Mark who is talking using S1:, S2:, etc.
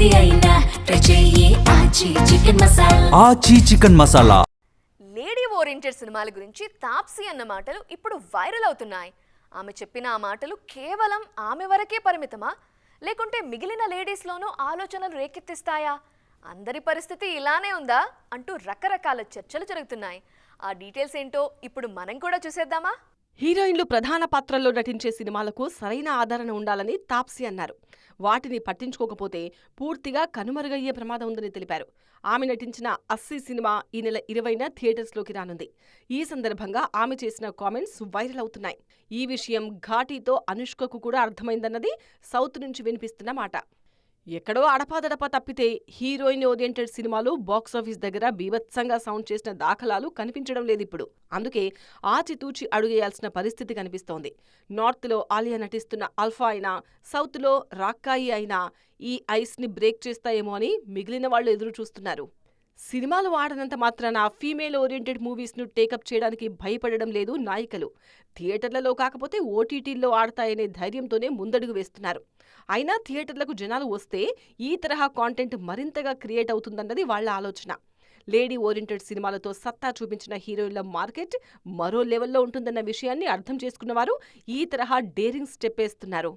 S1: ఏది అయినా ట్రై చెయ్యి ఆచి చికెన్ మసాలా.
S2: ఆచి చికెన్ మసాలా.
S3: లేడీ ఓరియంటెడ్ సినిమాల గురించి తాప్సీ అన్న మాటలు ఇప్పుడు వైరల్ అవుతున్నాయి. ఆమె చెప్పిన ఆ మాటలు కేవలం ఆమె వరకే పరిమితమా, లేకుంటే మిగిలిన లేడీస్లోనూ ఆలోచనలు రేకెత్తిస్తాయా? అందరి పరిస్థితి ఇలానే ఉందా అంటూ రకరకాల చర్చలు జరుగుతున్నాయి. ఆ డీటెయిల్స్ ఏంటో ఇప్పుడు మనం కూడా చూసేద్దామా?
S4: హీరోయిన్లు ప్రధాన పాత్రల్లో నటించే సినిమాలకు సరైన ఆదరణ ఉండాలని తాప్సీ అన్నారు. వాటిని పట్టించుకోకపోతే పూర్తిగా కనుమరుగయ్యే ప్రమాదం ఉందని తెలిపారు. ఆమె నటించిన 80 సినిమా ఈ నెల 20న థియేటర్స్లోకి రానుంది. ఈ సందర్భంగా ఆమె చేసిన కామెంట్స్ వైరల్ అవుతున్నాయి. ఈ విషయం ఘాటీతో అనుష్కకు కూడా అర్థమైందన్నది సౌత్ నుంచి వినిపిస్తున్న మాట. ఎక్కడో అడపాదడపా తప్పితే హీరోయిన్ ఓరియంటెడ్ సినిమాలు బాక్సాఫీస్ దగ్గర బీభత్సంగా సౌండ్ చేసిన దాఖలాలు కనిపించడం లేదిప్పుడు. అందుకే ఆచితూచి అడుగేయాల్సిన పరిస్థితి కనిపిస్తోంది. నార్త్లో ఆలియా నటిస్తున్న అల్ఫా అయినా, సౌత్లో రాక్కాయి అయినా ఈ ఐస్ని బ్రేక్ చేస్తాయేమో అని మిగిలిన వాళ్ళు ఎదురు చూస్తున్నారు. సినిమాలు ఆడనంత మాత్రాన ఫీమేల్ ఓరియంటెడ్ మూవీస్ను టేకప్ చేయడానికి భయపడడం లేదు నాయికలు. థియేటర్లలో కాకపోతే ఓటీటీల్లో ఆడతాయనే ధైర్యంతోనే ముందడుగు వేస్తున్నారు. అయినా థియేటర్లకు జనాలు వస్తే ఈ తరహా కాంటెంట్ మరింతగా క్రియేట్ అవుతుందన్నది వాళ్ల ఆలోచన. లేడీ ఓరియంటెడ్ సినిమాలతో సత్తా చూపించిన హీరోయిన్ల మార్కెట్ మరో లెవెల్లో ఉంటుందన్న విషయాన్ని అర్థం చేసుకున్నవారు ఈ తరహా డేరింగ్ స్టెప్ వేస్తున్నారు.